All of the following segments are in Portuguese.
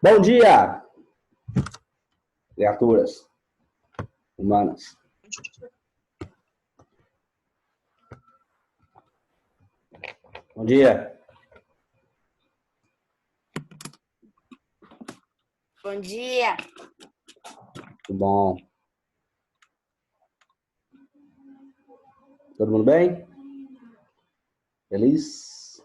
Bom dia, criaturas humanas. Bom dia. Bom dia. Tudo bom? Todo mundo bem? Feliz?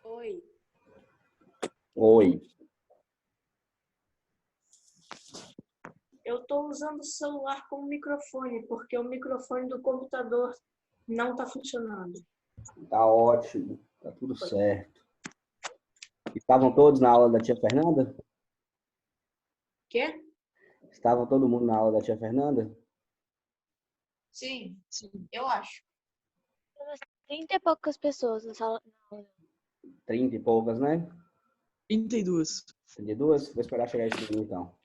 Oi. Oi. Eu estou usando o celular como microfone, porque o microfone do computador não está funcionando. Tá ótimo, tá tudo certo. Estavam todos na aula da tia Fernanda? Quê? Estava todo mundo na aula da tia Fernanda? Sim, eu acho. 30 e poucas pessoas na sala. 30 e poucas, né? 32. 32? Vou esperar chegar esse número, então.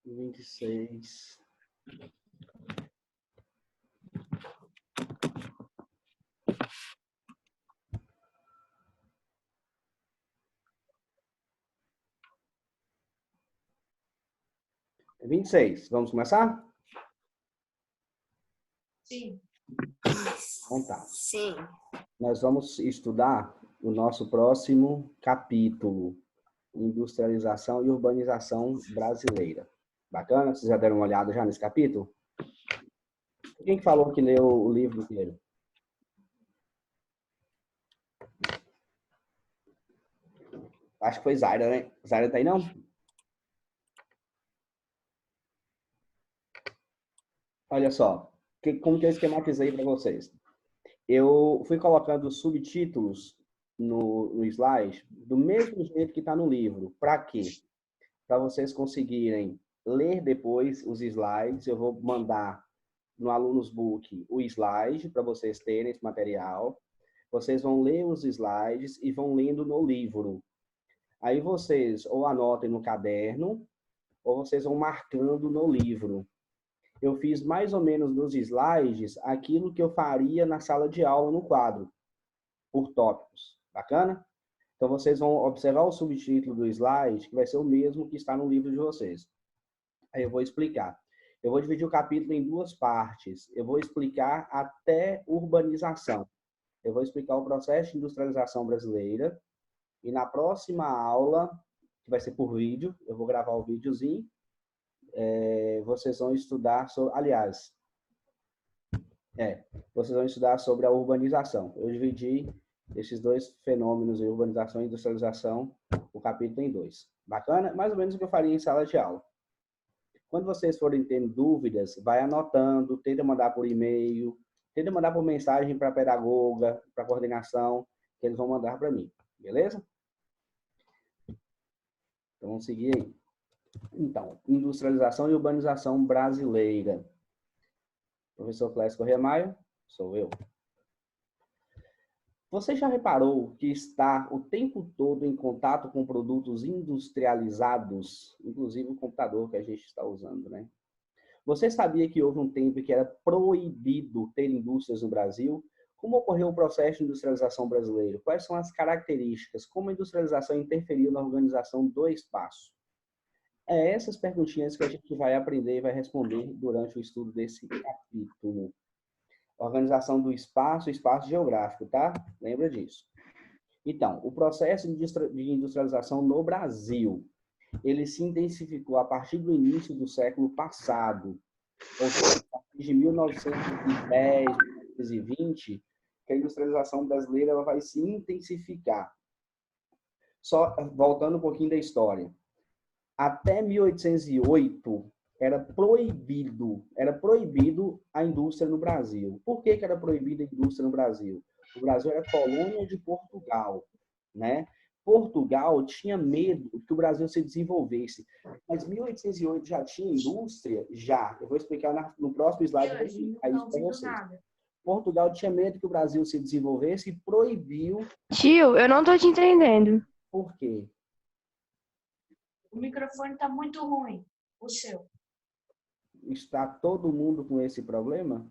Vinte e seis. É 26. Vamos começar? Sim. Então tá. Sim. Nós vamos estudar o nosso próximo capítulo, Industrialização e Urbanização Brasileira. Bacana? Vocês já deram uma olhada já nesse capítulo? Quem que falou que leu o livro inteiro? Acho que foi Zaira, né? Zaira tá aí, não? Olha só, como que eu esquematizei para vocês? Eu fui colocando subtítulos no slide do mesmo jeito que está no livro. Para quê? Para vocês conseguirem ler depois os slides. Eu vou mandar no Alunos Book o slide para vocês terem esse material. Vocês vão ler os slides e vão lendo no livro. Aí vocês ou anotem no caderno ou vocês vão marcando no livro. Eu fiz mais ou menos nos slides aquilo que eu faria na sala de aula no quadro, por tópicos. Bacana? Então, vocês vão observar o subtítulo do slide, que vai ser o mesmo que está no livro de vocês. Aí eu vou explicar. Eu vou dividir o capítulo em duas partes. Eu vou explicar até urbanização. Eu vou explicar o processo de industrialização brasileira. E na próxima aula, que vai ser por vídeo, eu vou gravar o videozinho, vocês vão estudar sobre... Aliás, vocês vão estudar sobre a urbanização. Eu dividi esses dois fenômenos, de urbanização e industrialização, o capítulo em dois. Bacana? Mais ou menos o que eu faria em sala de aula. Quando vocês forem tendo dúvidas, vai anotando, tenta mandar por e-mail, tenta mandar por mensagem para a pedagoga, para a coordenação, que eles vão mandar para mim. Beleza? Então, vamos seguir aí. Então, industrialização e urbanização brasileira. Professor Clécio Corrêa Maia, sou eu. Você já reparou que está o tempo todo em contato com produtos industrializados, inclusive o computador que a gente está usando, né? Você sabia que houve um tempo que era proibido ter indústrias no Brasil? Como ocorreu o processo de industrialização brasileiro? Quais são as características? Como a industrialização interferiu na organização do espaço? É essas perguntinhas que a gente vai aprender e vai responder durante o estudo desse capítulo. Organização do espaço, espaço geográfico, tá? Lembra disso. Então, o processo de industrialização no Brasil, ele se intensificou a partir do início do século passado, ou seja, a partir de 1910, 1920, que a industrialização brasileira ela vai se intensificar. Só voltando um pouquinho da história. Até 1808, era proibido a indústria no Brasil. Por que era proibida a indústria no Brasil? O Brasil era colônia de Portugal, né? Portugal tinha medo que o Brasil se desenvolvesse. Mas 1808 já tinha indústria? Já. Eu vou explicar no próximo slide. Eu vou explicar isso para vocês. Nada. Portugal tinha medo que o Brasil se desenvolvesse e proibiu. Tio, eu não tô te entendendo. Por quê? O microfone tá muito ruim. O seu. Está todo mundo com esse problema?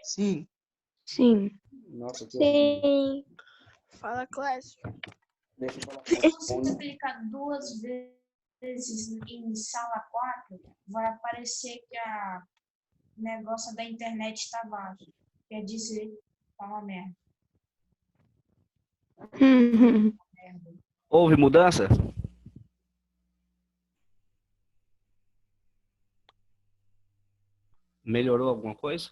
Sim. Sim. Nossa, que horrível. Sim. Fala, Clécio. Deixa eu colocar Se o você fone. clicar 2 vezes em sala 4, vai aparecer que o negócio da internet está baixo. Quer dizer, tá uma merda. Houve mudança? Melhorou alguma coisa?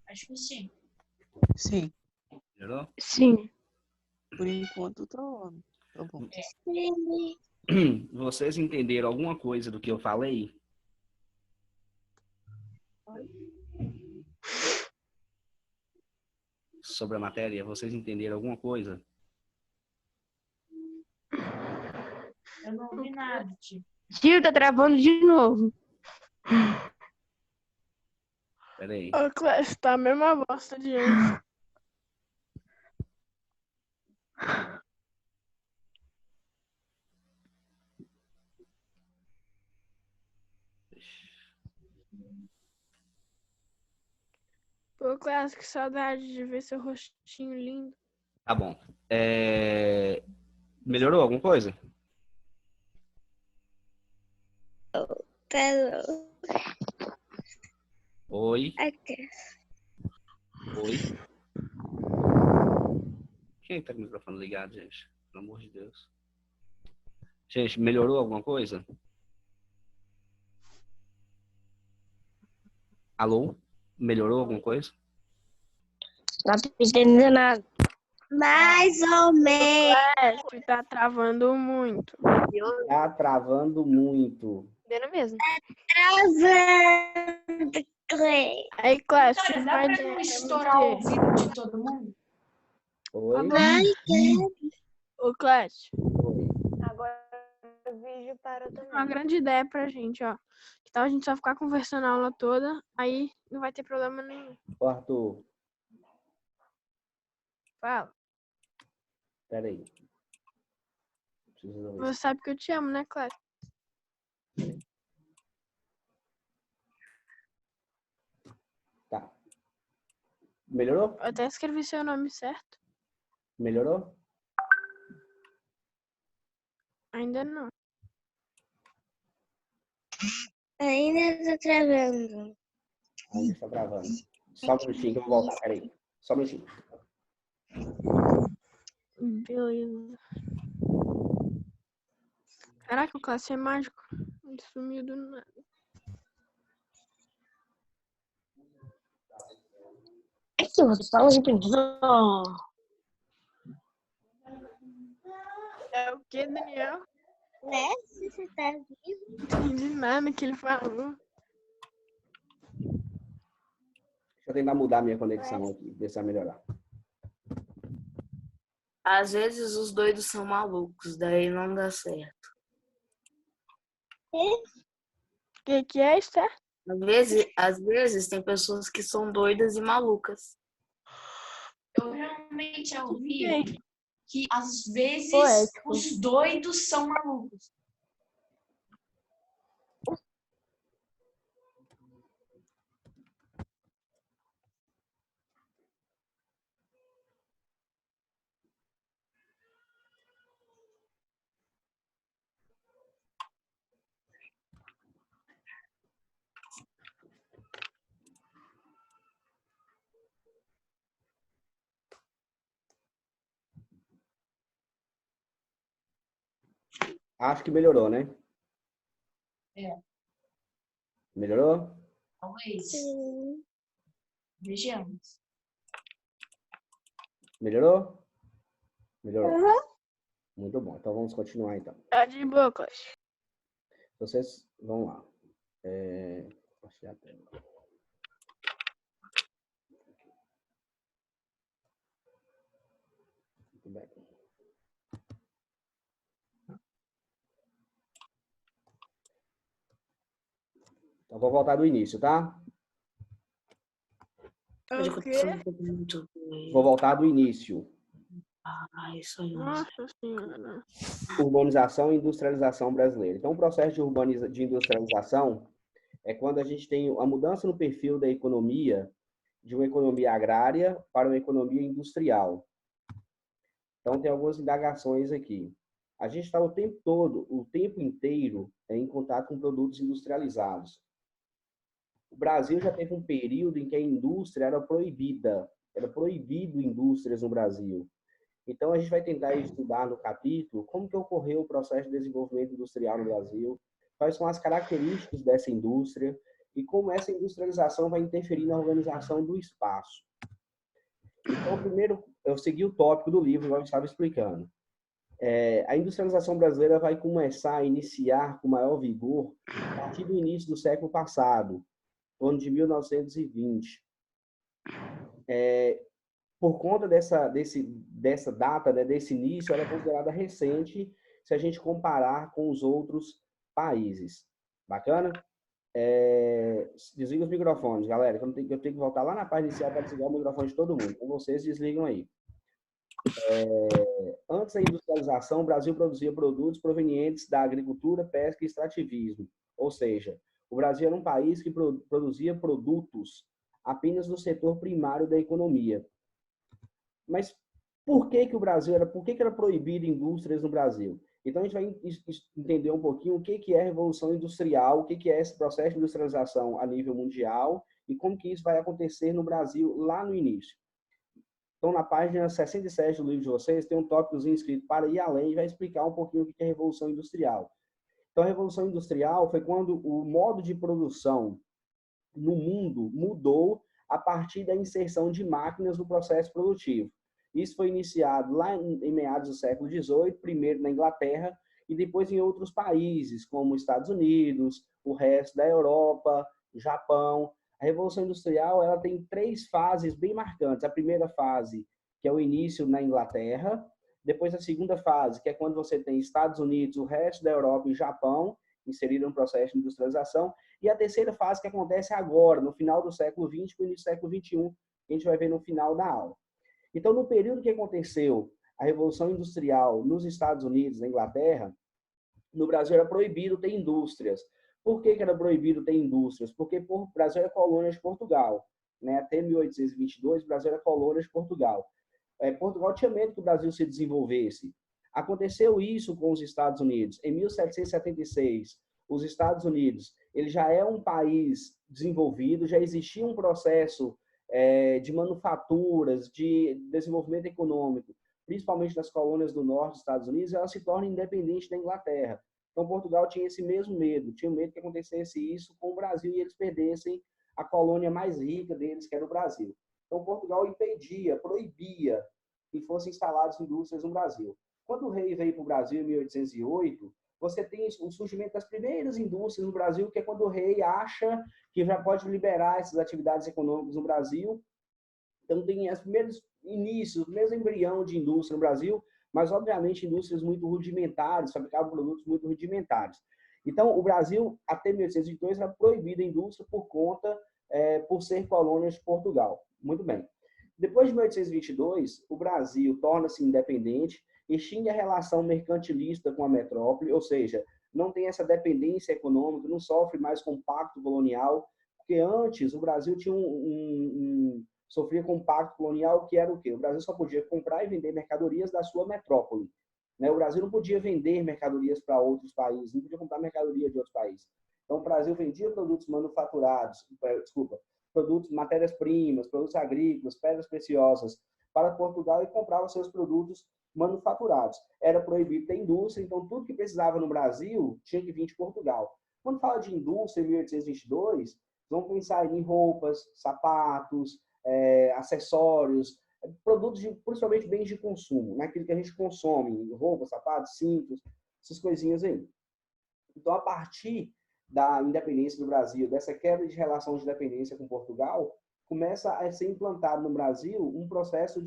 Acho que sim. Sim. Melhorou? Sim. Por enquanto, tá bom. Sim. Vocês entenderam alguma coisa do que eu falei? Sobre a matéria? Vocês entenderam alguma coisa? Eu não ouvi nada, tio. Tio, tá travando de novo. Peraí. Ô, Clécio, tá a mesma bosta de antes. Pô, Clécio, que saudade de ver seu rostinho lindo. Tá bom. Melhorou alguma coisa? Tá Oi? aqui. Oi? Quem tá com o microfone ligado, gente? Pelo amor de Deus. Gente, melhorou alguma coisa? Alô? Melhorou alguma coisa? Não tô entendendo nada. Mais ou menos. Clécio, tá travando muito. Tá travando muito. Entendendo mesmo. Travando, Cleiton. Aí, Clécio, Cara, tive dá uma pra ideia não pra estourar o você. ouvido de todo mundo? Oi? Vai, Ô, Clécio, Oi. agora o vídeo parou também. uma grande ideia pra gente, ó. Que tal a gente só ficar conversando a aula toda, aí não vai ter problema nenhum. Ô, Arthur, Fala. peraí. Preciso resolver Você isso. sabe que eu te amo, né, Clécio? Tá. Melhorou? Eu até escrevi seu nome certo. Melhorou? Ainda não. Ainda tô travando. Ainda está gravando. Só um minutinho que eu vou voltar. Peraí. Só um minutinho. Beleza. Caraca, o Clécio é mágico. Ele sumiu do nada. É que você fala de preguiça. É o que, Daniel? Né? Se você tá vivo. Não entendi nada que ele falou. Deixa eu tentar mudar minha conexão aqui. Ver se vai melhorar. Às vezes os doidos são malucos, daí não dá certo. O que é, Esther? Às vezes tem pessoas que são doidas e malucas. Eu realmente ouvi que às vezes Poético. os doidos são malucos. Acho que melhorou, né? É. Melhorou? Talvez. Sim. Vejamos. Melhorou? Melhorou. Uhum. Muito bom. Então vamos continuar então. Tá de boa, Clécio. Vocês vão lá. Compartilhar a tela. Então, vou voltar do início, tá? O quê? Vou voltar do início. Isso aí. Nossa senhora. Urbanização e industrialização brasileira. Então, o processo de industrialização é quando a gente tem a mudança no perfil da economia, de uma economia agrária para uma economia industrial. Então, tem algumas indagações aqui. A gente está o tempo todo, o tempo inteiro, em contato com produtos industrializados. O Brasil já teve um período em que a indústria era proibida. Era proibido indústrias no Brasil. Então, a gente vai tentar estudar no capítulo como que ocorreu o processo de desenvolvimento industrial no Brasil, quais são as características dessa indústria e como essa industrialização vai interferir na organização do espaço. Então, primeiro, eu segui o tópico do livro, igual eu estava explicando. A industrialização brasileira vai começar a iniciar com maior vigor a partir do início do século passado, no ano de 1920. Por conta dessa data, né, desse início, ela é considerada recente se a gente comparar com os outros países. Bacana? Desliga os microfones, galera, que eu tenho que voltar lá na página inicial para desligar o microfone de todo mundo. Então, vocês desligam aí. Antes da industrialização, o Brasil produzia produtos provenientes da agricultura, pesca e extrativismo. Ou seja, o Brasil era um país que produzia produtos apenas no setor primário da economia. Mas por que o Brasil por que era proibido indústrias no Brasil? Então, a gente vai entender um pouquinho o que é a Revolução Industrial, o que é esse processo de industrialização a nível mundial e como que isso vai acontecer no Brasil lá no início. Então, na página 67 do livro de vocês, tem um tópicozinho escrito para ir além e vai explicar um pouquinho o que é a Revolução Industrial. Então, a Revolução Industrial foi quando o modo de produção no mundo mudou a partir da inserção de máquinas no processo produtivo. Isso foi iniciado lá em meados do século XVIII, primeiro na Inglaterra e depois em outros países, como os Estados Unidos, o resto da Europa, Japão. A Revolução Industrial ela tem 3 fases bem marcantes. A primeira fase, que é o início na Inglaterra, depois a segunda fase, que é quando você tem Estados Unidos, o resto da Europa e Japão inserido no processo de industrialização, e a terceira fase que acontece agora, no final do século XX com o início do século XXI, que a gente vai ver no final da aula. Então, no período que aconteceu a Revolução Industrial nos Estados Unidos, na Inglaterra, no Brasil era proibido ter indústrias. Por que era proibido ter indústrias? Porque o Brasil era colônia de Portugal. Né? Até 1822, o Brasil era colônia de Portugal. Portugal tinha medo que o Brasil se desenvolvesse. Aconteceu isso com os Estados Unidos. Em 1776, os Estados Unidos ele já é um país desenvolvido, já existia um processo de manufaturas, de desenvolvimento econômico, principalmente nas colônias do norte dos Estados Unidos, e ela se torna independente da Inglaterra. Então, Portugal tinha esse mesmo medo, tinha medo que acontecesse isso com o Brasil e eles perdessem a colônia mais rica deles, que era o Brasil. Então, Portugal impedia, proibia que fossem instaladas indústrias no Brasil. Quando o rei veio para o Brasil em 1808, você tem o surgimento das primeiras indústrias no Brasil, que é quando o rei acha que já pode liberar essas atividades econômicas no Brasil. Então, tem os primeiros inícios, o primeiro embrião de indústria no Brasil, mas, obviamente, indústrias muito rudimentares, fabricavam produtos muito rudimentares. Então, o Brasil, até 1822, era proibida a indústria por ser colônia de Portugal. Muito bem. Depois de 1822, o Brasil torna-se independente, extingue a relação mercantilista com a metrópole, ou seja, não tem essa dependência econômica, não sofre mais com o pacto colonial, porque antes o Brasil tinha sofria com o pacto colonial, que era o quê? O Brasil só podia comprar e vender mercadorias da sua metrópole. Né? O Brasil não podia vender mercadorias para outros países, não podia comprar mercadoria de outros países. Então, o Brasil vendia produtos manufaturados, produtos, matérias-primas, produtos agrícolas, pedras preciosas para Portugal e comprava seus produtos manufaturados. Era proibido ter indústria, então tudo que precisava no Brasil tinha que vir de Portugal. Quando fala de indústria em 1822, vamos pensar em roupas, sapatos, acessórios, produtos, principalmente bens de consumo, naquilo que a gente consome, roupas, sapatos, cintos, essas coisinhas aí. Então, a partir da independência do Brasil, dessa quebra de relação de dependência com Portugal, começa a ser implantado no Brasil um processo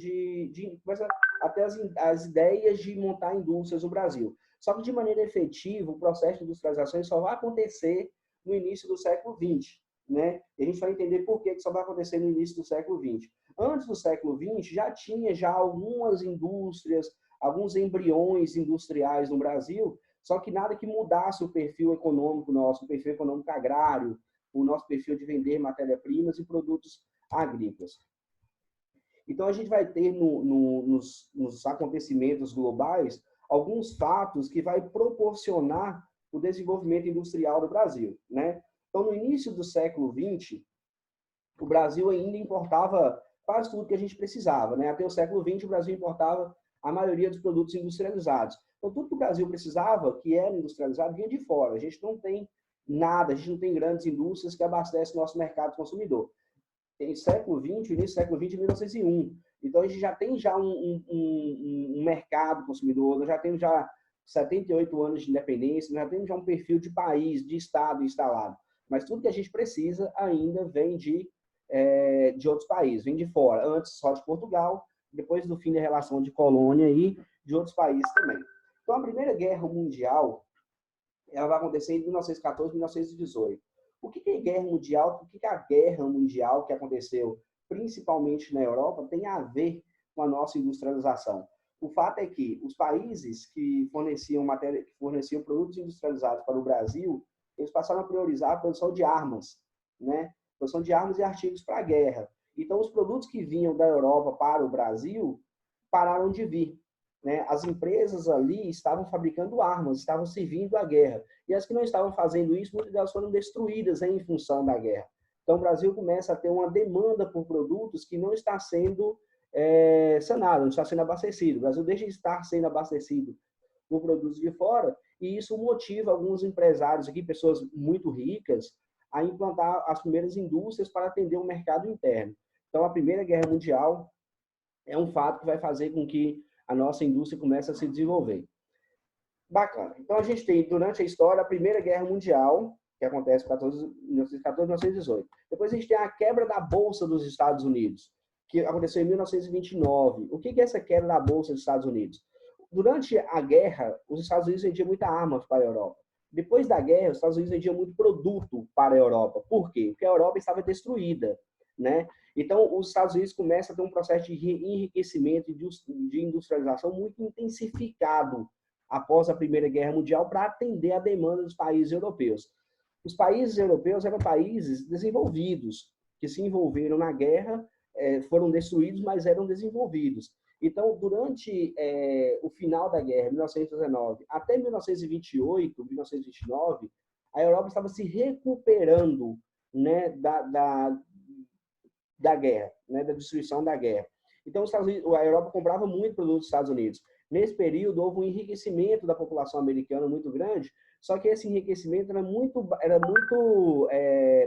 começa até as ideias de montar indústrias no Brasil. Só que, de maneira efetiva, o processo de industrialização só vai acontecer no início do século XX, né? E a gente vai entender por que só vai acontecer no início do século XX. Antes do século XX, já tinha algumas indústrias, alguns embriões industriais no Brasil, só que nada que mudasse o perfil econômico nosso, o perfil econômico agrário, o nosso perfil de vender matéria-primas e produtos agrícolas. Então, a gente vai ter nos acontecimentos globais alguns fatos que vai proporcionar o desenvolvimento industrial do Brasil, né? Então, no início do século XX, o Brasil ainda importava quase tudo que a gente precisava, né? Até o século XX, o Brasil importava a maioria dos produtos industrializados. Então, tudo que o Brasil precisava, que era industrializado, vinha de fora. A gente não tem nada, a gente não tem grandes indústrias que abastecem o nosso mercado consumidor. Tem século XX, início do século XX, 1901. Então, a gente já tem um mercado consumidor, nós já temos 78 anos de independência, nós já temos um perfil de país, de Estado instalado. Mas tudo que a gente precisa ainda vem de outros países, vem de fora. Antes só de Portugal, depois do fim da relação de colônia e de outros países também. Então, a Primeira Guerra Mundial, ela vai acontecer em 1914 e 1918. O que é guerra mundial? O que a guerra mundial que aconteceu principalmente na Europa tem a ver com a nossa industrialização? O fato é que os países que forneciam produtos industrializados para o Brasil, eles passaram a priorizar a produção de armas, né? Produção de armas e artigos para a guerra. Então, os produtos que vinham da Europa para o Brasil pararam de vir, né? As empresas ali estavam fabricando armas, estavam servindo à guerra. E as que não estavam fazendo isso, muitas delas foram destruídas em função da guerra. Então, o Brasil começa a ter uma demanda por produtos que não está sendo sanado, não está sendo abastecido. O Brasil deixa de estar sendo abastecido por produtos de fora, e isso motiva alguns empresários aqui, pessoas muito ricas, a implantar as primeiras indústrias para atender o mercado interno. Então, a Primeira Guerra Mundial é um fato que vai fazer com que a nossa indústria comece a se desenvolver. Bacana. Então, a gente tem, durante a história, a Primeira Guerra Mundial, que acontece em 1914 e 1918. Depois, a gente tem a quebra da Bolsa dos Estados Unidos, que aconteceu em 1929. O que é essa quebra da Bolsa dos Estados Unidos? Durante a guerra, os Estados Unidos vendiam muita arma para a Europa. Depois da guerra, os Estados Unidos vendiam muito produto para a Europa. Por quê? Porque a Europa estava destruída, né? Então, os Estados Unidos começam a ter um processo de enriquecimento e de industrialização muito intensificado após a Primeira Guerra Mundial para atender a demanda dos países europeus. Os países europeus eram países desenvolvidos, que se envolveram na guerra, foram destruídos, mas eram desenvolvidos. Então, durante o final da guerra, 1919, até 1928, 1929, a Europa estava se recuperando, né, da guerra, né, da destruição da guerra. Então, a Europa comprava muito produto dos Estados Unidos. Nesse período, houve um enriquecimento da população americana muito grande, só que esse enriquecimento era muito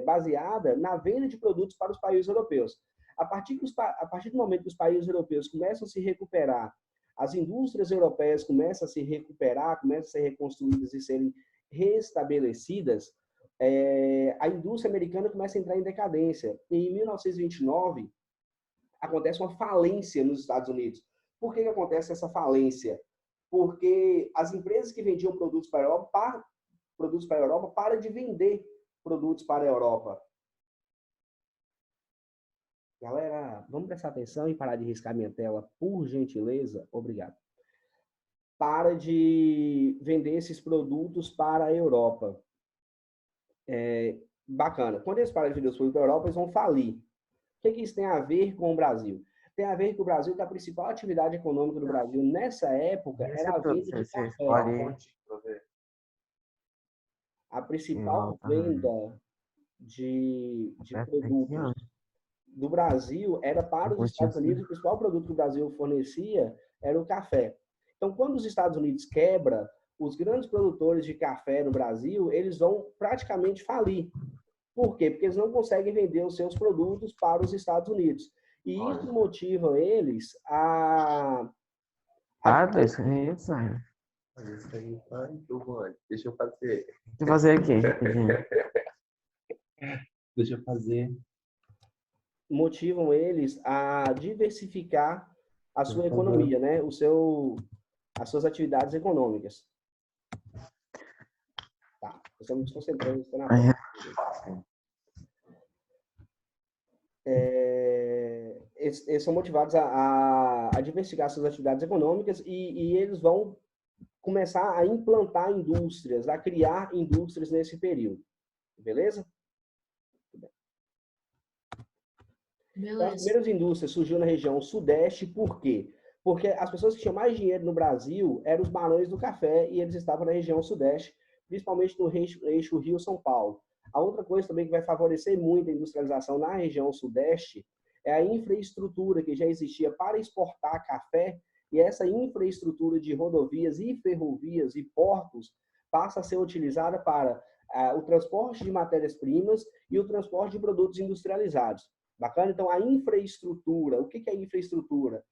baseada na venda de produtos para os países europeus. A partir do momento que os países europeus começam a se recuperar, as indústrias europeias começam a se recuperar, começam a ser reconstruídas e serem restabelecidas, a indústria americana começa a entrar em decadência. E em 1929, acontece uma falência nos Estados Unidos. Por que acontece essa falência? Porque as empresas que vendiam produtos para a Europa param de vender produtos para a Europa. Galera, vamos prestar atenção e parar de riscar minha tela, por gentileza. Obrigado. Para de vender esses produtos para a Europa. Bacana. Quando eles param de vender os produtos para a Europa, eles vão falir. O que isso tem a ver com o Brasil? Tem a ver com o Brasil, que a principal atividade econômica do Brasil nessa época era a venda de café. A principal venda de produtos do Brasil era para os Estados Unidos. O principal produto que o Brasil fornecia era o café. Então, quando os Estados Unidos quebra, os grandes produtores de café no Brasil, eles vão praticamente falir. Por quê? Porque eles não conseguem vender os seus produtos para os Estados Unidos. E isso motiva eles a... Isso aí, isso aí tá enturmante. Deixa eu fazer. Deixa eu fazer aqui. Deixa eu fazer. Motivam eles a diversificar a sua economia, né? As suas atividades econômicas. Tá. Eu estou me desconcentrando. Estou na eles são motivados a diversificar suas atividades econômicas e eles vão começar a implantar indústrias, a criar indústrias nesse período. Beleza? Então, as primeiras indústrias surgiram na região sudeste, por quê? Porque as pessoas que tinham mais dinheiro no Brasil eram os barões do café e eles estavam na região sudeste, principalmente no eixo Rio-São Paulo. A outra coisa também que vai favorecer muito a industrialização na região sudeste é a infraestrutura que já existia para exportar café, e essa infraestrutura de rodovias e ferrovias e portos passa a ser utilizada para o transporte de matérias-primas e o transporte de produtos industrializados. Bacana? Então, a infraestrutura, o que é infraestrutura?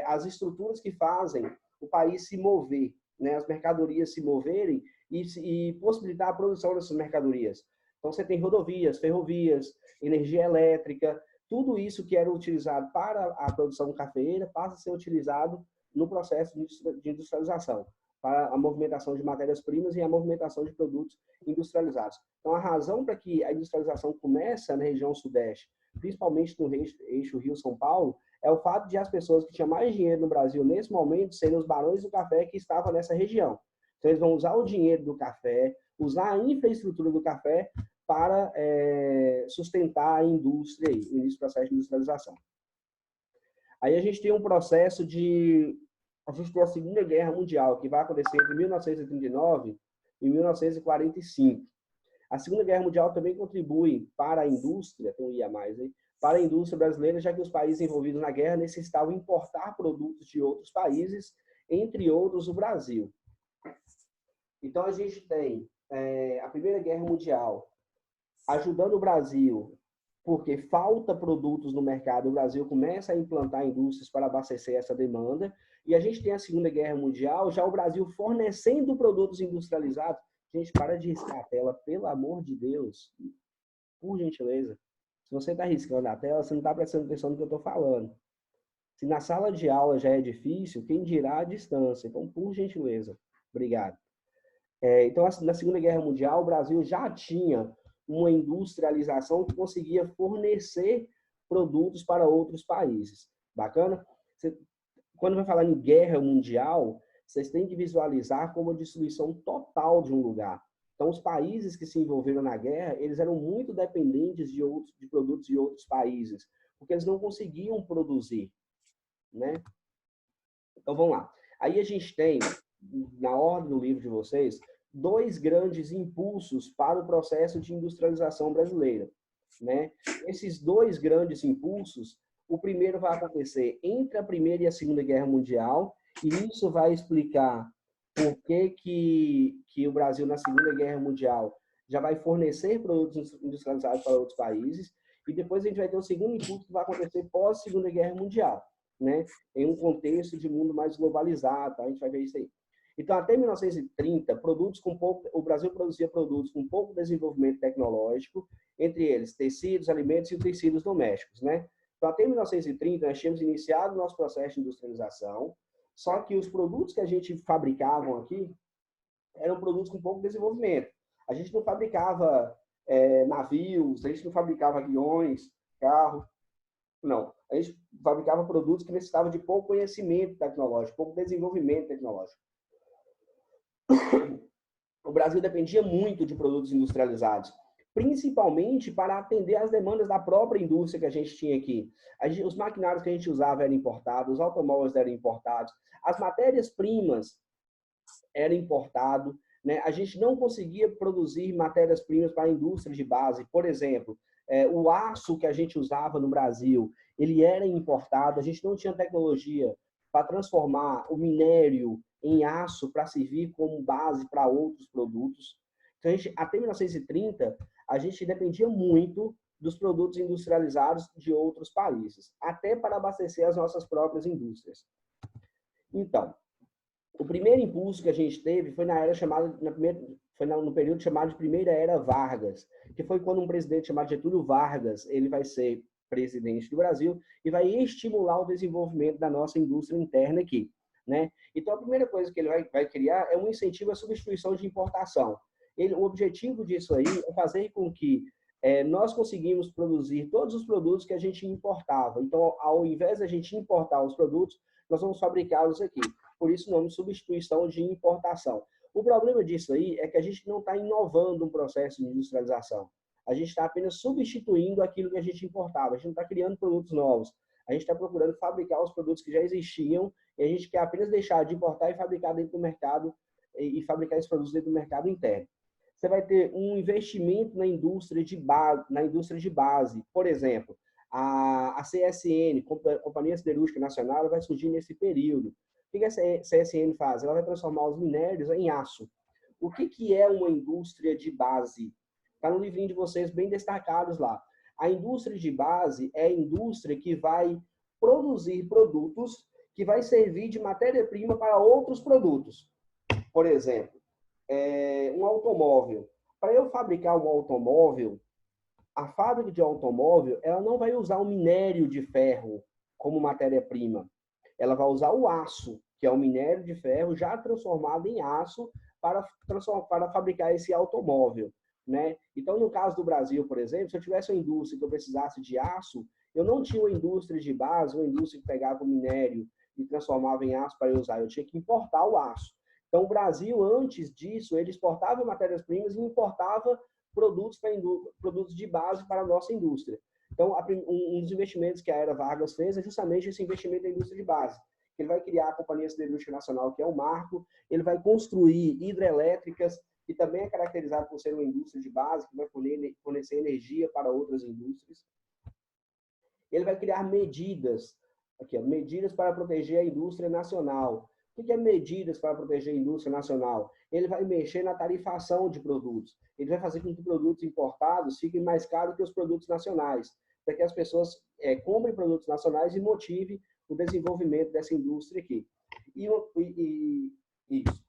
As estruturas que fazem o país se mover, né? As mercadorias se moverem e possibilitar a produção dessas mercadorias. Então, você tem rodovias, ferrovias, energia elétrica, tudo isso que era utilizado para a produção cafeeira passa a ser utilizado no processo de industrialização, para a movimentação de matérias-primas e a movimentação de produtos industrializados. Então, a razão para que a industrialização começa na região sudeste, principalmente no eixo Rio-São Paulo, é o fato de as pessoas que tinham mais dinheiro no Brasil nesse momento serem os barões do café que estavam nessa região. Então, eles vão usar o dinheiro do café, usar a infraestrutura do café para sustentar a indústria, o início do processo de industrialização. Aí a gente tem um processo de... A gente tem a Segunda Guerra Mundial, que vai acontecer entre 1939 e 1945. A Segunda Guerra Mundial também contribui para a indústria, tem um I a mais aí, para a indústria brasileira, já que os países envolvidos na guerra necessitavam importar produtos de outros países, entre outros o Brasil. Então a gente tem a Primeira Guerra Mundial ajudando o Brasil, porque falta produtos no mercado, o Brasil começa a implantar indústrias para abastecer essa demanda, e a gente tem a Segunda Guerra Mundial, já o Brasil fornecendo produtos industrializados. Gente, para de riscar a tela, pelo amor de Deus. Por gentileza. Se você está riscando a tela, você não está prestando atenção no que eu estou falando. Se na sala de aula já é difícil, quem dirá à distância? Então, por gentileza. Obrigado. Então, na Segunda Guerra Mundial, o Brasil já tinha uma industrialização que conseguia fornecer produtos para outros países. Bacana? Quando vai falar em guerra mundial, vocês têm que visualizar como a destruição total de um lugar. Então, os países que se envolveram na guerra, eles eram muito dependentes de produtos de outros países, porque eles não conseguiam produzir, né? Então, vamos lá. Aí a gente tem, na ordem do livro de vocês, 2 grandes impulsos para o processo de industrialização brasileira, né? Esses 2 grandes impulsos, o primeiro vai acontecer entre a Primeira e a Segunda Guerra Mundial, e isso vai explicar por que o Brasil, na Segunda Guerra Mundial, já vai fornecer produtos industrializados para outros países, e depois a gente vai ter o segundo impulso que vai acontecer pós-Segunda Guerra Mundial, né? Em um contexto de mundo mais globalizado, tá? A gente vai ver isso aí. Então, até 1930, o Brasil produzia produtos com pouco desenvolvimento tecnológico, entre eles tecidos, alimentos e tecidos domésticos, né? Então, até 1930, nós tínhamos iniciado o nosso processo de industrialização, só que os produtos que a gente fabricava aqui eram produtos com pouco desenvolvimento. A gente não fabricava navios, a gente não fabricava aviões, carro, não. A gente fabricava produtos que necessitavam de pouco conhecimento tecnológico, pouco desenvolvimento tecnológico. O Brasil dependia muito de produtos industrializados, principalmente para atender às demandas da própria indústria que a gente tinha aqui. Os maquinários que a gente usava eram importados, os automóveis eram importados, as matérias-primas eram importadas, né? A gente não conseguia produzir matérias-primas para a indústria de base. Por exemplo, o aço que a gente usava no Brasil, ele era importado, a gente não tinha tecnologia para transformar o minério em aço para servir como base para outros produtos. Então, até 1930, a gente dependia muito dos produtos industrializados de outros países, até para abastecer as nossas próprias indústrias. Então, o primeiro impulso que a gente teve foi no período chamado de Primeira Era Vargas, que foi quando um presidente chamado Getúlio Vargas, ele vai ser presidente do Brasil e vai estimular o desenvolvimento da nossa indústria interna aqui, né? Então, a primeira coisa que ele vai criar é um incentivo à substituição de importação. O objetivo disso aí é fazer com que nós conseguimos produzir todos os produtos que a gente importava. Então, ao invés de a gente importar os produtos, nós vamos fabricá-los aqui. Por isso, o nome substituição de importação. O problema disso aí é que a gente não está inovando um processo de industrialização. A gente está apenas substituindo aquilo que a gente importava. A gente não está criando produtos novos. A gente está procurando fabricar os produtos que já existiam e a gente quer apenas deixar de importar e fabricar dentro do mercado e fabricar esses produtos dentro do mercado interno. Você vai ter um investimento na indústria de base. Por exemplo, a CSN, Companhia Siderúrgica Nacional, vai surgir nesse período. O que a CSN faz? Ela vai transformar os minérios em aço. O que é uma indústria de base? Está no livrinho de vocês bem destacados lá. A indústria de base é a indústria que vai produzir produtos que vai servir de matéria-prima para outros produtos. Por exemplo, um automóvel. Para eu fabricar um automóvel, a fábrica de automóvel, ela não vai usar o minério de ferro como matéria-prima. Ela vai usar o aço, que é o minério de ferro já transformado em aço para fabricar esse automóvel, né? Então, no caso do Brasil, por exemplo, se eu tivesse uma indústria que eu precisasse de aço, eu não tinha uma indústria de base, uma indústria que pegava o minério e transformava em aço para eu usar. Eu tinha que importar o aço. Então, o Brasil, antes disso, ele exportava matérias-primas e importava produtos de base para a nossa indústria. Então, um dos investimentos que a Era Vargas fez é justamente esse investimento na indústria de base. Ele vai criar a Companhia Siderúrgica Nacional, que é o marco, ele vai construir hidrelétricas, que também é caracterizado por ser uma indústria de base, que vai fornecer energia para outras indústrias. Ele vai criar medidas para proteger a indústria nacional. O que é medidas para proteger a indústria nacional? Ele vai mexer na tarifação de produtos. Ele vai fazer com que produtos importados fiquem mais caros que os produtos nacionais, para que as pessoas comprem produtos nacionais e motive o desenvolvimento dessa indústria aqui. Isso.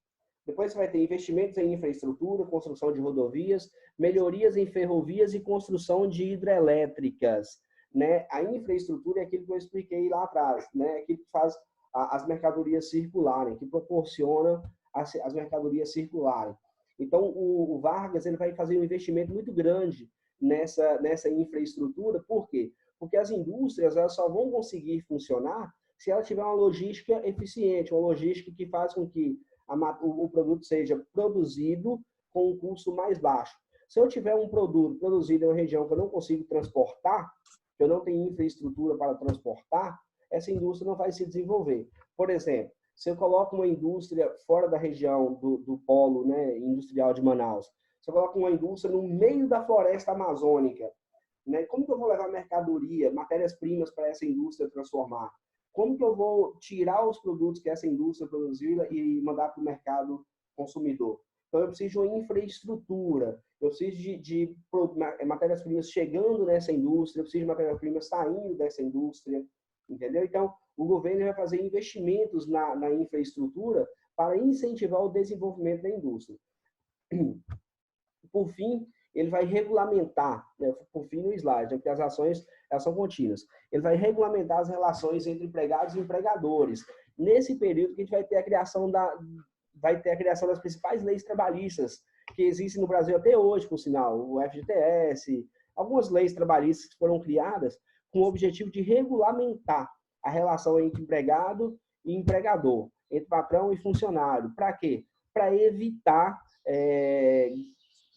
Depois você vai ter investimentos em infraestrutura, construção de rodovias, melhorias em ferrovias e construção de hidrelétricas, né? A infraestrutura é aquilo que eu expliquei lá atrás, né? Aquilo que faz as mercadorias circularem, que proporciona as mercadorias circularem. Então, o Vargas ele vai fazer um investimento muito grande nessa infraestrutura. Por quê? Porque as indústrias elas só vão conseguir funcionar se ela tiver uma logística eficiente, uma logística que faz com que o produto seja produzido com um custo mais baixo. Se eu tiver um produto produzido em uma região que eu não consigo transportar, que eu não tenho infraestrutura para transportar, essa indústria não vai se desenvolver. Por exemplo, se eu coloco uma indústria fora da região do polo, né, industrial de Manaus, se eu coloco uma indústria no meio da floresta amazônica, né, como que eu vou levar mercadoria, matérias-primas para essa indústria transformar? Como que eu vou tirar os produtos que essa indústria produziu e mandar para o mercado consumidor? Então, eu preciso de uma infraestrutura, eu preciso de matérias-primas chegando nessa indústria, eu preciso de matérias-primas saindo dessa indústria, entendeu? Então, o governo vai fazer investimentos na infraestrutura para incentivar o desenvolvimento da indústria. Por fim, ele vai regulamentar, né, por fim no slide, porque as ações elas são contínuas. Ele vai regulamentar as relações entre empregados e empregadores. Nesse período que a gente vai ter a criação das principais leis trabalhistas que existem no Brasil até hoje, por sinal, o FGTS, algumas leis trabalhistas que foram criadas com o objetivo de regulamentar a relação entre empregado e empregador, entre patrão e funcionário. Para quê? Para evitar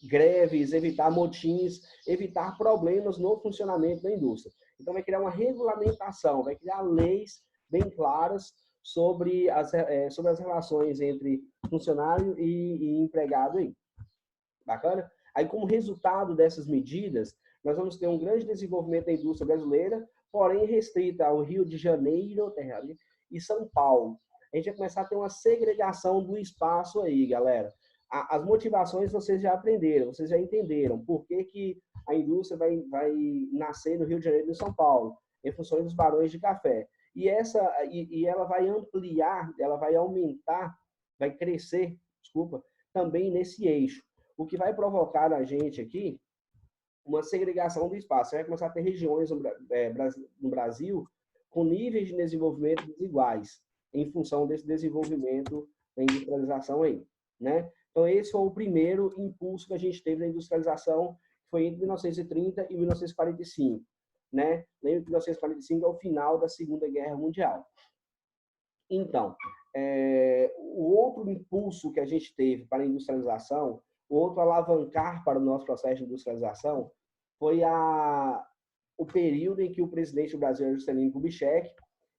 greves, evitar motins, evitar problemas no funcionamento da indústria. Então, vai criar uma regulamentação, vai criar leis bem claras sobre as relações entre funcionário e empregado aí. Bacana? Aí, como resultado dessas medidas, nós vamos ter um grande desenvolvimento da indústria brasileira, porém restrita ao Rio de Janeiro e São Paulo. A gente vai começar a ter uma segregação do espaço aí, galera. As motivações vocês já aprenderam, vocês já entenderam por que a indústria vai nascer no Rio de Janeiro e em São Paulo, em função dos barões de café. E ela vai ampliar, ela vai aumentar, vai crescer, também nesse eixo. O que vai provocar na gente aqui uma segregação do espaço. Você vai começar a ter regiões no Brasil com níveis de desenvolvimento desiguais, em função desse desenvolvimento da industrialização aí, né? Então, esse foi o primeiro impulso que a gente teve na industrialização, foi entre 1930 e 1945. Né? Lembra que 1945 é o final da Segunda Guerra Mundial. Então, o outro impulso que a gente teve para a industrialização, o outro alavancar para o nosso processo de industrialização, foi o período em que o presidente do Brasil é Juscelino Kubitschek,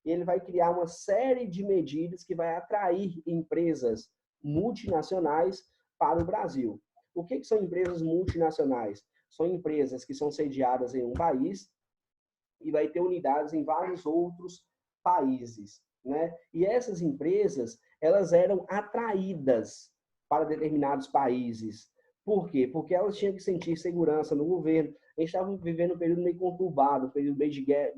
e ele vai criar uma série de medidas que vai atrair empresas multinacionais para o Brasil. O que são empresas multinacionais? São empresas que são sediadas em um país e vai ter unidades em vários outros países, né? E essas empresas, elas eram atraídas para determinados países. Por quê? Porque elas tinham que sentir segurança no governo. A gente estava vivendo um período meio conturbado, um período meio de guerra,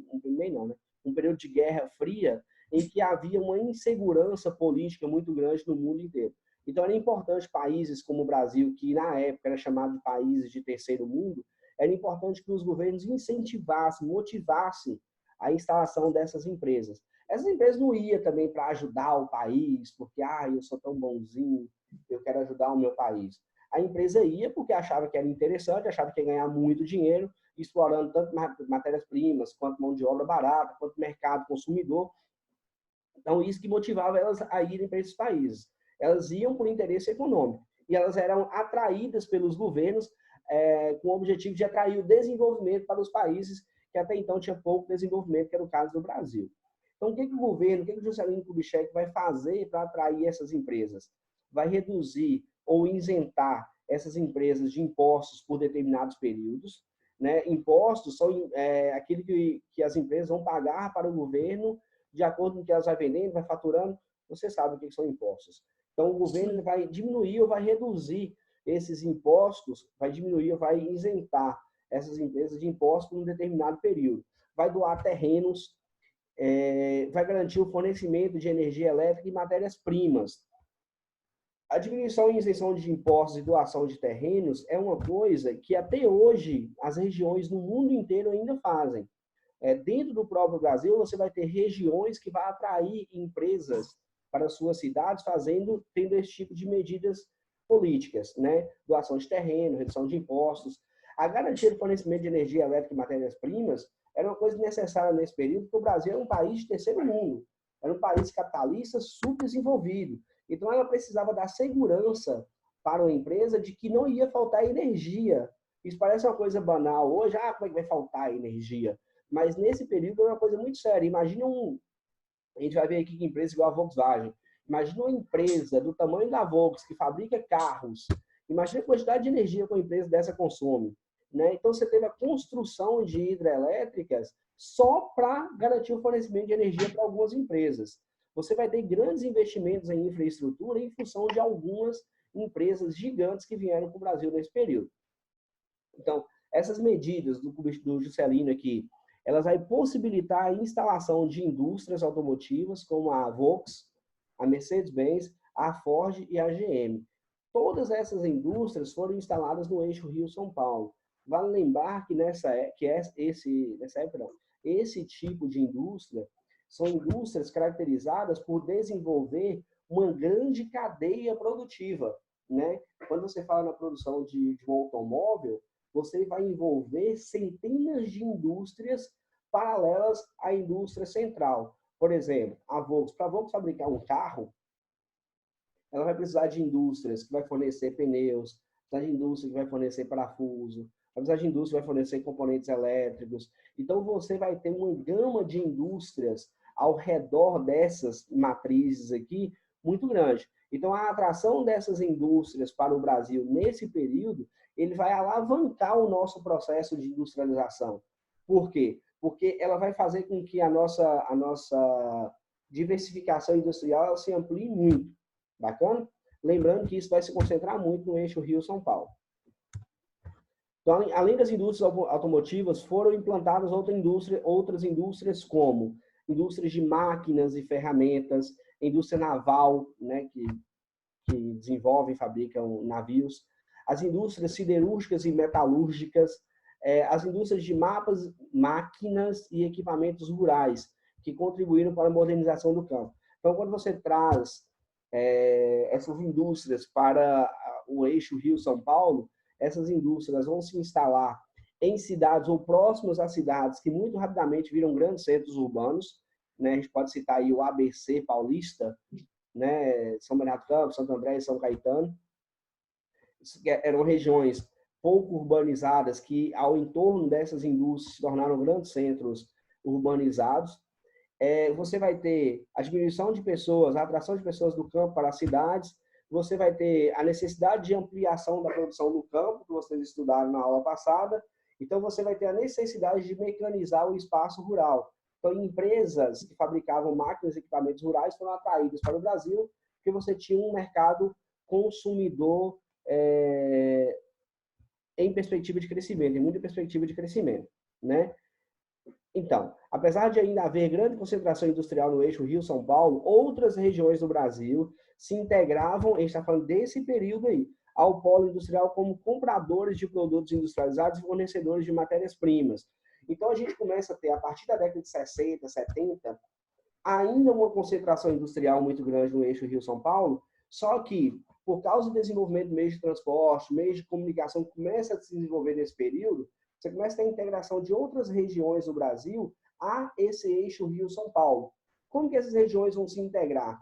um período de guerra fria, em que havia uma insegurança política muito grande no mundo inteiro. Então, era importante países como o Brasil, que na época era chamado de países de terceiro mundo, era importante que os governos incentivassem, motivassem a instalação dessas empresas. Essas empresas não iam também para ajudar o país, porque eu sou tão bonzinho, eu quero ajudar o meu país. A empresa ia porque achava que era interessante, achava que ia ganhar muito dinheiro, explorando tanto matérias-primas, quanto mão de obra barata, quanto mercado consumidor. Então, isso que motivava elas a irem para esses países. Elas iam por interesse econômico. E elas eram atraídas pelos governos com o objetivo de atrair o desenvolvimento para os países que até então tinham pouco desenvolvimento, que era o caso do Brasil. Então, o que o governo, o que o Juscelino Kubitschek vai fazer para atrair essas empresas? Vai reduzir ou isentar essas empresas de impostos por determinados períodos. Né? Impostos são aquilo que as empresas vão pagar para o governo de acordo com o que elas vão vendendo, vai faturando. Você sabe o que são impostos. Então, o governo vai diminuir ou vai reduzir esses impostos, vai diminuir ou vai isentar essas empresas de impostos por um determinado período. Vai doar terrenos, vai garantir o fornecimento de energia elétrica e matérias-primas. A diminuição e isenção de impostos e doação de terrenos é uma coisa que até hoje as regiões no mundo inteiro ainda fazem. Dentro do próprio Brasil, você vai ter regiões que vão atrair empresas para suas cidades tendo esse tipo de medidas políticas, né? Doação de terreno, redução de impostos. A garantia do fornecimento de energia elétrica e matérias-primas era uma coisa necessária nesse período, porque o Brasil era um país de terceiro mundo, era um país capitalista subdesenvolvido. Então, ela precisava dar segurança para uma empresa de que não ia faltar energia. Isso parece uma coisa banal hoje, como é que vai faltar energia? Mas nesse período era uma coisa muito séria. Imagina a gente vai ver aqui que empresa igual a Volkswagen. Imagina uma empresa do tamanho da Volkswagen, que fabrica carros. Imagina a quantidade de energia que uma empresa dessa consome. Né? Então, você teve a construção de hidrelétricas só para garantir o fornecimento de energia para algumas empresas. Você vai ter grandes investimentos em infraestrutura em função de algumas empresas gigantes que vieram para o Brasil nesse período. Então, essas medidas do Juscelino aqui, elas vão possibilitar a instalação de indústrias automotivas como a Volkswagen, a Mercedes-Benz, a Ford e a GM. Todas essas indústrias foram instaladas no eixo Rio-São Paulo. Vale lembrar que esse tipo de indústria são indústrias caracterizadas por desenvolver uma grande cadeia produtiva. Né? Quando você fala na produção de um automóvel, você vai envolver centenas de indústrias paralelas à indústria central. Por exemplo, para a Volkswagen fabricar um carro, ela vai precisar de indústrias que vai fornecer pneus, de indústria que vai fornecer parafuso, vai precisar de indústria que vai fornecer componentes elétricos. Então, você vai ter uma gama de indústrias ao redor dessas matrizes aqui muito grande. Então, a atração dessas indústrias para o Brasil nesse período, ele vai alavancar o nosso processo de industrialização. Por quê? Porque ela vai fazer com que a nossa diversificação industrial ela se amplie muito. Bacana? Lembrando que isso vai se concentrar muito no eixo Rio-São Paulo. Então, além das indústrias automotivas, foram implantadas outras indústrias como indústrias de máquinas e ferramentas, indústria naval, né, que desenvolve e fabricam navios, as indústrias siderúrgicas e metalúrgicas, as indústrias de máquinas e equipamentos rurais, que contribuíram para a modernização do campo. Então, quando você traz essas indústrias para o eixo Rio-São Paulo, essas indústrias vão se instalar em cidades ou próximas às cidades que muito rapidamente viram grandes centros urbanos, né? A gente pode citar aí o ABC paulista, né? São Bernardo do Campo, Santo André e São Caetano. Eram regiões pouco urbanizadas que, ao entorno dessas indústrias, se tornaram grandes centros urbanizados. Você vai ter a diminuição de pessoas, a atração de pessoas do campo para as cidades, você vai ter a necessidade de ampliação da produção no campo, que vocês estudaram na aula passada, então você vai ter a necessidade de mecanizar o espaço rural. Então, empresas que fabricavam máquinas e equipamentos rurais foram atraídas para o Brasil, porque você tinha um mercado consumidor em perspectiva de crescimento, em muita perspectiva de crescimento, né? Então, apesar de ainda haver grande concentração industrial no eixo Rio-São Paulo, outras regiões do Brasil se integravam, a gente está falando desse período aí, ao polo industrial como compradores de produtos industrializados e fornecedores de matérias-primas. Então, a gente começa a ter, a partir da década de 60, 70, ainda uma concentração industrial muito grande no eixo Rio-São Paulo, só que, por causa do desenvolvimento de meios de transporte, meios de comunicação que começa a se desenvolver nesse período, você começa a ter a integração de outras regiões do Brasil a esse eixo Rio-São Paulo. Como que essas regiões vão se integrar?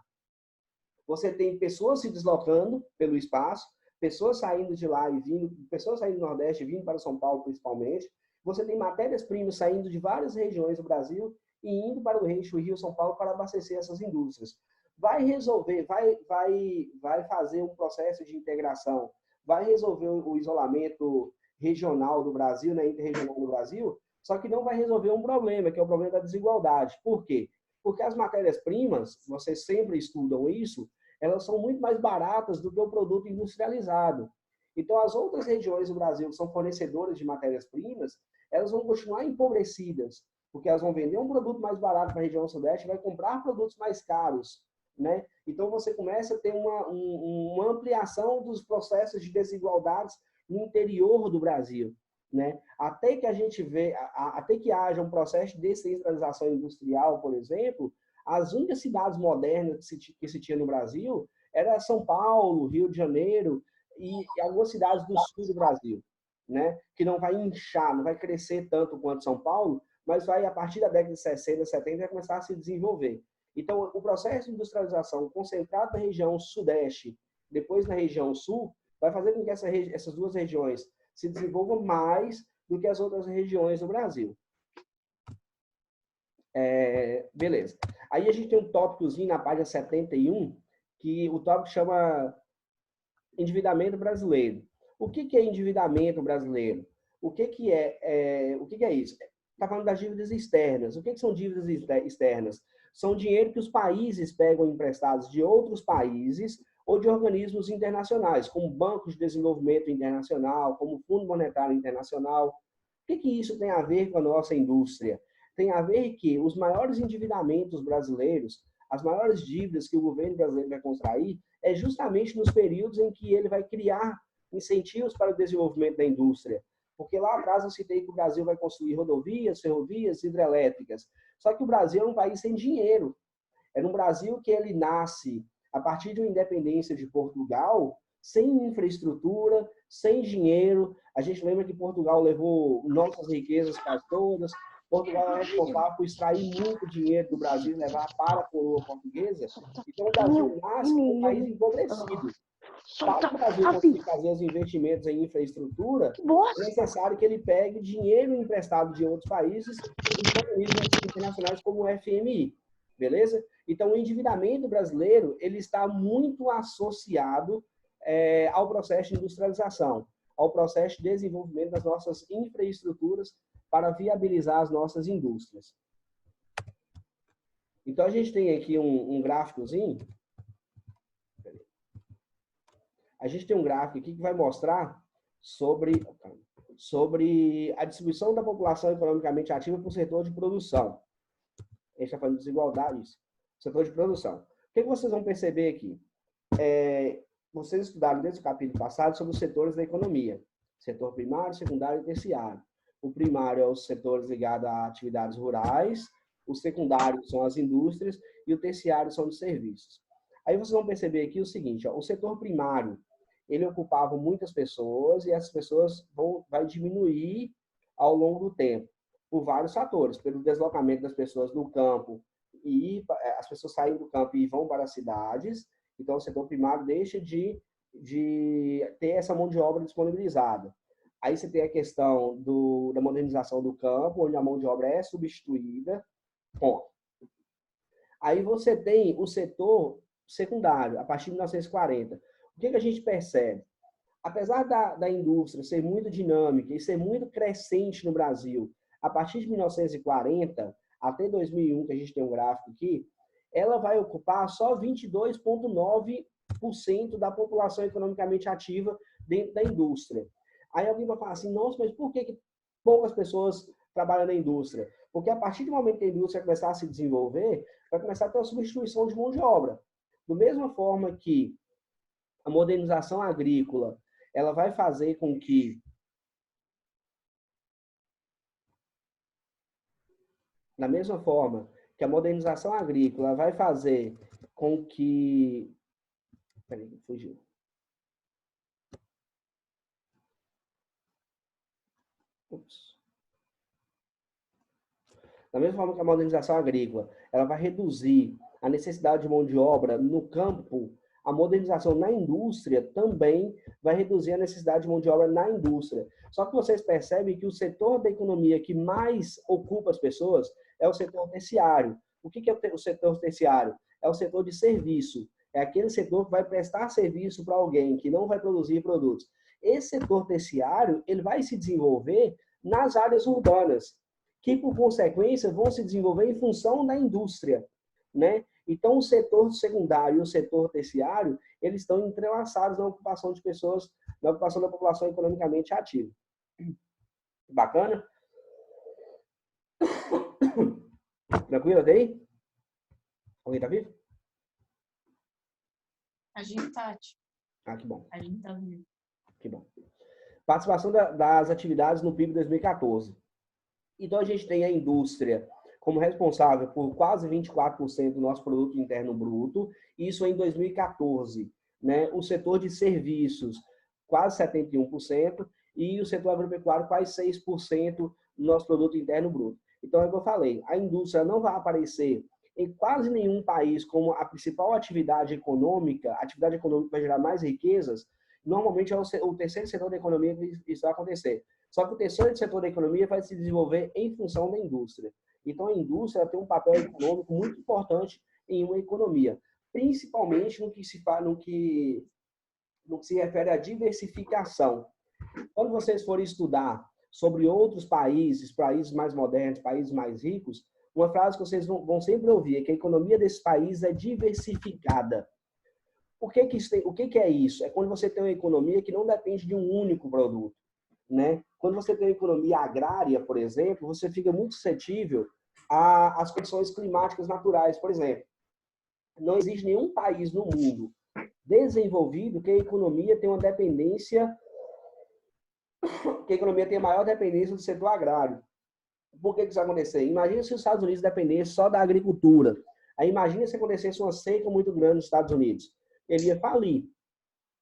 Você tem pessoas se deslocando pelo espaço, pessoas saindo de lá e vindo, pessoas saindo do Nordeste e vindo para São Paulo, principalmente. Você tem matérias-primas saindo de várias regiões do Brasil e indo para o eixo Rio-São Paulo para abastecer essas indústrias. Vai resolver, vai fazer um processo de integração, vai resolver o isolamento regional do Brasil, né, interregional do Brasil, só que não vai resolver um problema, que é o problema da desigualdade. Por quê? Porque as matérias-primas, vocês sempre estudam isso, elas são muito mais baratas do que o produto industrializado. Então, as outras regiões do Brasil que são fornecedoras de matérias-primas, elas vão continuar empobrecidas, porque elas vão vender um produto mais barato para a região sudeste e vai comprar produtos mais caros, né? Então, você começa a ter uma ampliação dos processos de desigualdades no interior do Brasil, né? Até que a gente até que haja um processo de descentralização industrial, por exemplo, as únicas cidades modernas que se tinha no Brasil era São Paulo, Rio de Janeiro e algumas cidades do sul do Brasil, né? Que não vai inchar, não vai crescer tanto quanto São Paulo, mas vai, a partir da década de 60, 70, vai começar a se desenvolver. Então, o processo de industrialização concentrado na região sudeste, depois na região sul, vai fazer com que essas duas regiões se desenvolvam mais do que as outras regiões do Brasil. Beleza. Aí a gente tem um tópicozinho na página 71, que o tópico chama endividamento brasileiro. O que é endividamento brasileiro? O que é isso? Está falando das dívidas externas. O que são dívidas externas? São dinheiro que os países pegam emprestados de outros países ou de organismos internacionais, como bancos de desenvolvimento internacional, como Fundo Monetário Internacional. O que isso tem a ver com a nossa indústria? Tem a ver que os maiores endividamentos brasileiros, as maiores dívidas que o governo brasileiro vai contrair, é justamente nos períodos em que ele vai criar incentivos para o desenvolvimento da indústria. Porque lá atrás eu citei que o Brasil vai construir rodovias, ferrovias, hidrelétricas. Só que o Brasil é um país sem dinheiro. É um Brasil que ele nasce a partir de uma independência de Portugal, sem infraestrutura, sem dinheiro. A gente lembra que Portugal levou nossas riquezas quase todas. Portugal é responsável por extrair muito dinheiro do Brasil e levar para a coroa portuguesa. Então, o Brasil nasce como um país empobrecido. Para o Brasil conseguir fazer os investimentos em infraestrutura, é necessário que ele pegue dinheiro emprestado de outros países e organismos internacionais como o FMI. Beleza? Então, o endividamento brasileiro ele está muito associado ao processo de industrialização, ao processo de desenvolvimento das nossas infraestruturas para viabilizar as nossas indústrias. Então, a gente tem aqui um gráficozinho. A gente tem um gráfico aqui que vai mostrar sobre a distribuição da população economicamente ativa por setor de produção. A gente está falando de desigualdade, isso. Setor de produção. O que vocês vão perceber aqui? Vocês estudaram desde o capítulo passado sobre os setores da economia. Setor primário, secundário e terciário. O primário é os setores ligados a atividades rurais, os secundários são as indústrias e o terciário são os serviços. Aí vocês vão perceber aqui o seguinte, ó, o setor primário, ele ocupava muitas pessoas e essas pessoas vai diminuir ao longo do tempo, por vários fatores, pelo deslocamento das pessoas do campo, e as pessoas saem do campo e vão para as cidades, então o setor primário deixa de ter essa mão de obra disponibilizada. Aí você tem a questão da modernização do campo, onde a mão de obra é substituída. Bom, aí você tem o setor secundário, a partir de 1940. O que a gente percebe? Apesar da indústria ser muito dinâmica e ser muito crescente no Brasil, a partir de 1940 até 2001, que a gente tem um gráfico aqui, ela vai ocupar só 22,9% da população economicamente ativa dentro da indústria. Aí alguém vai falar assim, nossa, mas por que poucas pessoas trabalham na indústria? Porque a partir do momento que a indústria começar a se desenvolver, vai começar a ter uma substituição de mão de obra. Da mesma forma que a modernização agrícola, ela vai fazer com que da mesma forma que a modernização agrícola vai fazer com que peraí, fugiu. Ups. Da mesma forma que a modernização agrícola, ela vai reduzir a necessidade de mão de obra no campo, a modernização na indústria também vai reduzir a necessidade de mão de obra na indústria. Só que vocês percebem que o setor da economia que mais ocupa as pessoas é o setor terciário. O que é o setor terciário? É o setor de serviço. É aquele setor que vai prestar serviço para alguém, que não vai produzir produtos. Esse setor terciário, ele vai se desenvolver nas áreas urbanas, que, por consequência, vão se desenvolver em função da indústria, né? Então, o setor secundário e o setor terciário, eles estão entrelaçados na ocupação de pessoas, na ocupação da população economicamente ativa. Bacana? Tranquilo até aí? Alguém tá vivo? A gente tá, tio. Ah, que bom. A gente tá vivo. Que bom. Participação das atividades no PIB 2014. Então, a gente tem a indústria como responsável por quase 24% do nosso produto interno bruto, isso em 2014, né? O setor de serviços, quase 71%, e o setor agropecuário, quase 6% do nosso produto interno bruto. Então, é o que eu falei, a indústria não vai aparecer em quase nenhum país como a principal atividade econômica, a atividade econômica vai gerar mais riquezas, normalmente é o terceiro setor da economia que isso vai acontecer. Só que o terceiro setor da economia vai se desenvolver em função da indústria. Então, a indústria tem um papel econômico muito importante em uma economia, principalmente no que se refere à diversificação. Quando vocês forem estudar sobre outros países mais modernos, países mais ricos, uma frase que vocês vão sempre ouvir é que a economia desses países é diversificada. O que é isso? É quando você tem uma economia que não depende de um único produto, né? Quando você tem uma economia agrária, por exemplo, você fica muito suscetível às condições climáticas naturais. Por exemplo, não existe nenhum país no mundo desenvolvido que a economia tenha uma dependência, que a economia tenha maior dependência do setor agrário. Por que isso vai acontecer? Imagina se os Estados Unidos dependessem só da agricultura. Aí imagina se acontecesse uma seca muito grande nos Estados Unidos. Ele ia falir.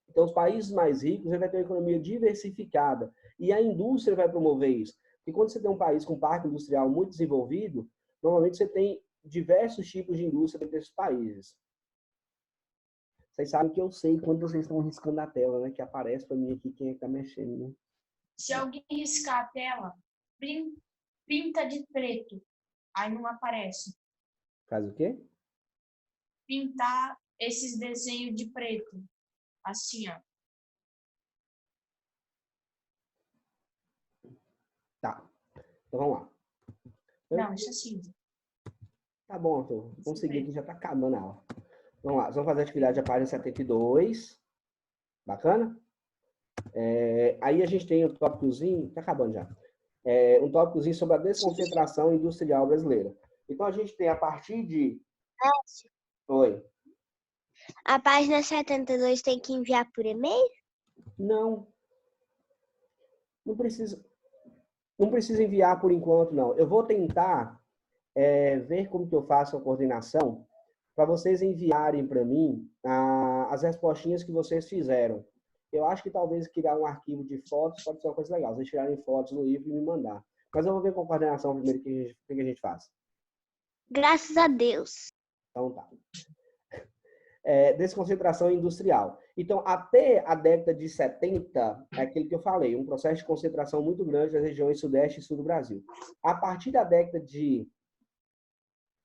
Então, os países mais ricos vão ter uma economia diversificada. E a indústria vai promover isso. Porque quando você tem um país com um parque industrial muito desenvolvido, normalmente você tem diversos tipos de indústria dentro desses países. Vocês sabem que eu sei quando vocês estão riscando a tela, né? Que aparece para mim aqui quem é que está mexendo, né? Se alguém riscar a tela, pinta de preto. Aí não aparece. Faz o quê? Pintar esses desenhos de preto. Assim, ó. Tá. Então vamos lá. Não, isso é cinza. Tá bom, Arthur. Vamos seguir aqui, já tá acabando a aula. Vamos lá. Vamos fazer a atividade da página 72. Bacana? Aí a gente tem um tópicozinho, tá acabando já. Um tópicozinho sobre a desconcentração industrial brasileira. Então a gente tem a partir de... Oi. A página 72 tem que enviar por e-mail? Não. Não precisa enviar por enquanto, não. Eu vou tentar ver como que eu faço a coordenação para vocês enviarem para mim as respostinhas que vocês fizeram. Eu acho que talvez criar um arquivo de fotos pode ser uma coisa legal. Vocês tirarem fotos no livro e me mandar. Mas eu vou ver com a coordenação primeiro o que a gente faz. Graças a Deus. Então tá. Desconcentração industrial. Então, até a década de 70, é aquilo que eu falei, um processo de concentração muito grande das regiões sudeste e sul do Brasil. A partir da década de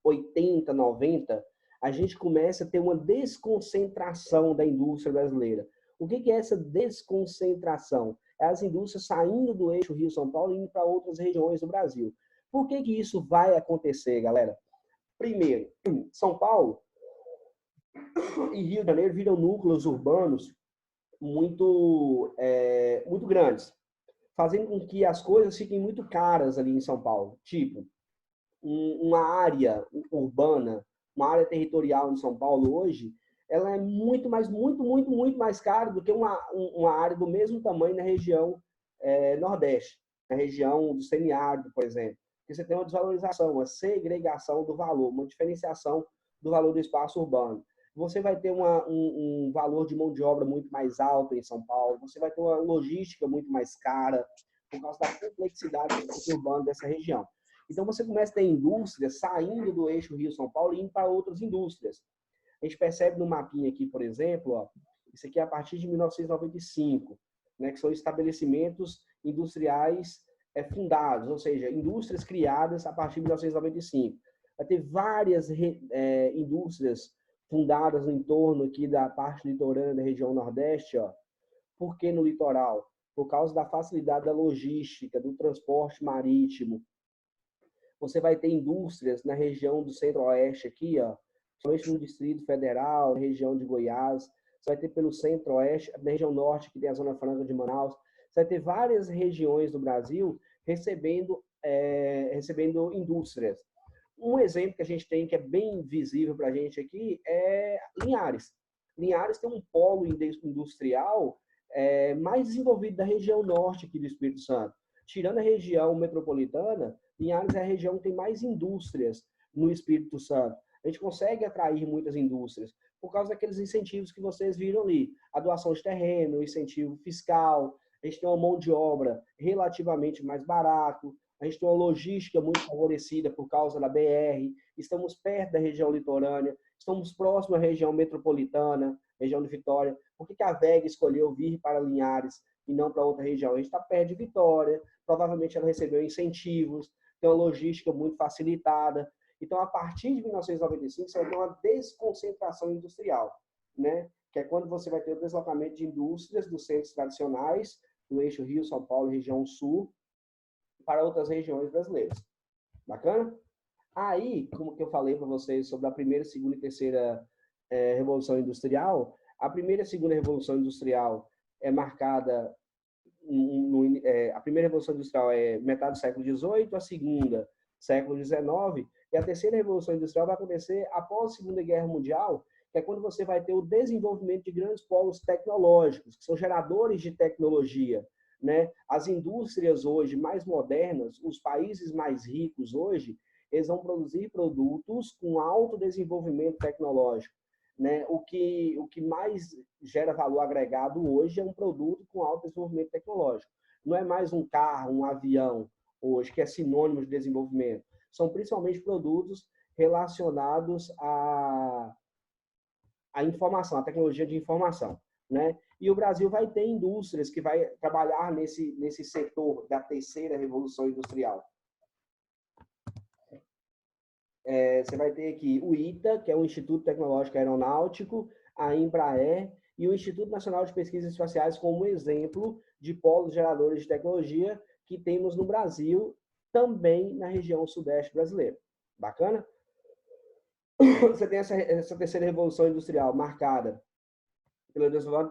80, 90, a gente começa a ter uma desconcentração da indústria brasileira. O que é essa desconcentração? É as indústrias saindo do eixo Rio-São Paulo e indo para outras regiões do Brasil. Por que isso vai acontecer, galera? Primeiro, São Paulo e Rio de Janeiro viram núcleos urbanos muito grandes, fazendo com que as coisas fiquem muito caras ali em São Paulo. Tipo, uma área urbana, uma área territorial em São Paulo hoje, ela é muito mais cara do que uma área do mesmo tamanho na região Nordeste, na região do semiárido, por exemplo. Porque você tem uma desvalorização, uma segregação do valor, uma diferenciação do valor do espaço urbano. Você vai ter um valor de mão de obra muito mais alto em São Paulo, você vai ter uma logística muito mais cara, por causa da complexidade do espaço urbano dessa região. Então, você começa a ter indústrias saindo do eixo Rio-São Paulo e indo para outras indústrias. A gente percebe no mapinha aqui, por exemplo, ó, isso aqui é a partir de 1995, né, que são estabelecimentos industriais fundados, ou seja, indústrias criadas a partir de 1995. Vai ter várias indústrias fundadas no entorno aqui da parte litorânea da região Nordeste. Ó. Por que no litoral? Por causa da facilidade da logística, do transporte marítimo. Você vai ter indústrias na região do Centro-Oeste aqui, ó, principalmente no Distrito Federal, na região de Goiás. Você vai ter pelo Centro-Oeste, na região Norte, que tem a Zona Franca de Manaus. Você vai ter várias regiões do Brasil recebendo indústrias. Um exemplo que a gente tem que é bem visível para a gente aqui é Linhares. Linhares tem um polo industrial mais desenvolvido da região norte aqui do Espírito Santo. Tirando a região metropolitana, Linhares é a região que tem mais indústrias no Espírito Santo. A gente consegue atrair muitas indústrias por causa daqueles incentivos que vocês viram ali. A doação de terreno, o incentivo fiscal, a gente tem uma mão de obra relativamente mais barato, a gente tem uma logística muito favorecida por causa da BR, estamos perto da região litorânea, estamos próximos à região metropolitana, região de Vitória. Por que a VEG escolheu vir para Linhares e não para outra região? A gente está perto de Vitória, provavelmente ela recebeu incentivos, tem uma logística muito facilitada. Então, a partir de 1995, você vai ter uma desconcentração industrial, né? Que é quando você vai ter o deslocamento de indústrias dos centros tradicionais, do eixo Rio, São Paulo, região sul, para outras regiões brasileiras. Bacana? Aí, como que eu falei para vocês sobre a primeira, segunda e terceira revolução industrial, a primeira e segunda revolução industrial é marcada a primeira revolução industrial é metade do século XVIII, a segunda século XIX, e a terceira revolução industrial vai acontecer após a Segunda Guerra Mundial, que é quando você vai ter o desenvolvimento de grandes polos tecnológicos, que são geradores de tecnologia, né? As indústrias hoje mais modernas, os países mais ricos hoje, eles vão produzir produtos com alto desenvolvimento tecnológico, né? O que mais gera valor agregado hoje é um produto com alto desenvolvimento tecnológico. Não é mais um carro, um avião, hoje, que é sinônimo de desenvolvimento. São principalmente produtos relacionados à informação, à tecnologia de informação, né? E o Brasil vai ter indústrias que vai trabalhar nesse setor da terceira revolução industrial. Você vai ter aqui o ITA, que é o Instituto Tecnológico Aeronáutico, a Embraer e o Instituto Nacional de Pesquisas Espaciais como exemplo de polos geradores de tecnologia que temos no Brasil, também na região sudeste brasileira. Bacana? Você tem essa terceira revolução industrial marcada pelo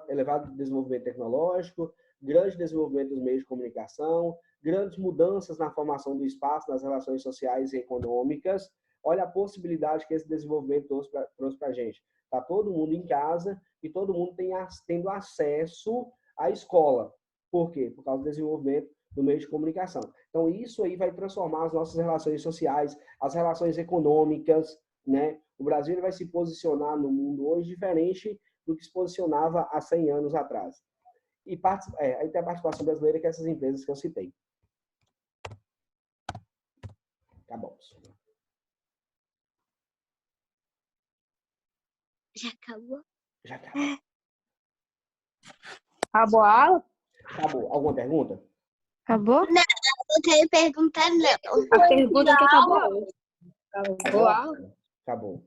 elevado desenvolvimento tecnológico, grande desenvolvimento dos meios de comunicação, grandes mudanças na formação do espaço, nas relações sociais e econômicas. Olha a possibilidade que esse desenvolvimento trouxe para a gente. Está todo mundo em casa e todo mundo tendo acesso à escola. Por quê? Por causa do desenvolvimento do meio de comunicação. Então, isso aí vai transformar as nossas relações sociais, as relações econômicas, né? O Brasil ele vai se posicionar no mundo hoje diferente do que se posicionava há 100 anos atrás. E aí tem a participação brasileira, que é essas empresas que eu citei. Acabou. Já acabou? Já acabou. Acabou a aula? Acabou. Alguma pergunta? Acabou? Não tenho pergunta, não. A pergunta é que acabou a aula. Acabou? Acabou.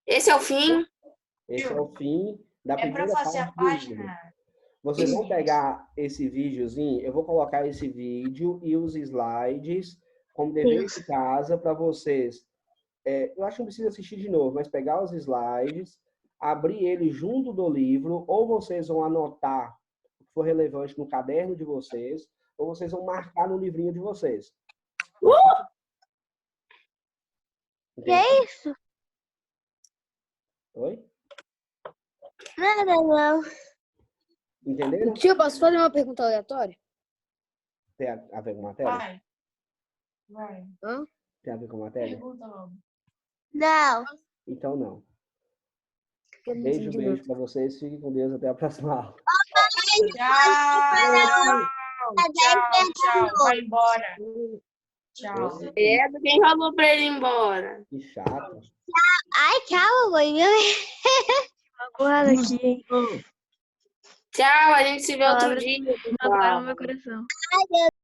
Esse é o fim. Esse é o fim da É para primeira fazer a parte do livro. página. Vocês vão pegar esse videozinho, eu vou colocar esse vídeo e os slides como dever de casa para vocês. Eu acho que não precisa assistir de novo, mas pegar os slides, abrir ele junto do livro, ou vocês vão anotar o que for relevante no caderno de vocês, ou vocês vão marcar no livrinho de vocês. Que é isso? Oi? Nada, não. Entenderam? Tio, posso fazer uma pergunta aleatória? Tem a ver com matéria? Vai. Vai. Tem a ver com matéria? Pergunta logo. Não. Então não. Eu não Beijo, entendi beijo para vocês. Fiquem com Deus. Até a próxima aula. Tchau. Tchau. Vai embora. Tchau. Quem falou pra ele ir embora? Que chato. Ai, tchau, mãe. Guarda aqui, hein? Tchau, a gente se vê outro Palavras dia. Mataram pessoal. meu coração. Ai, meu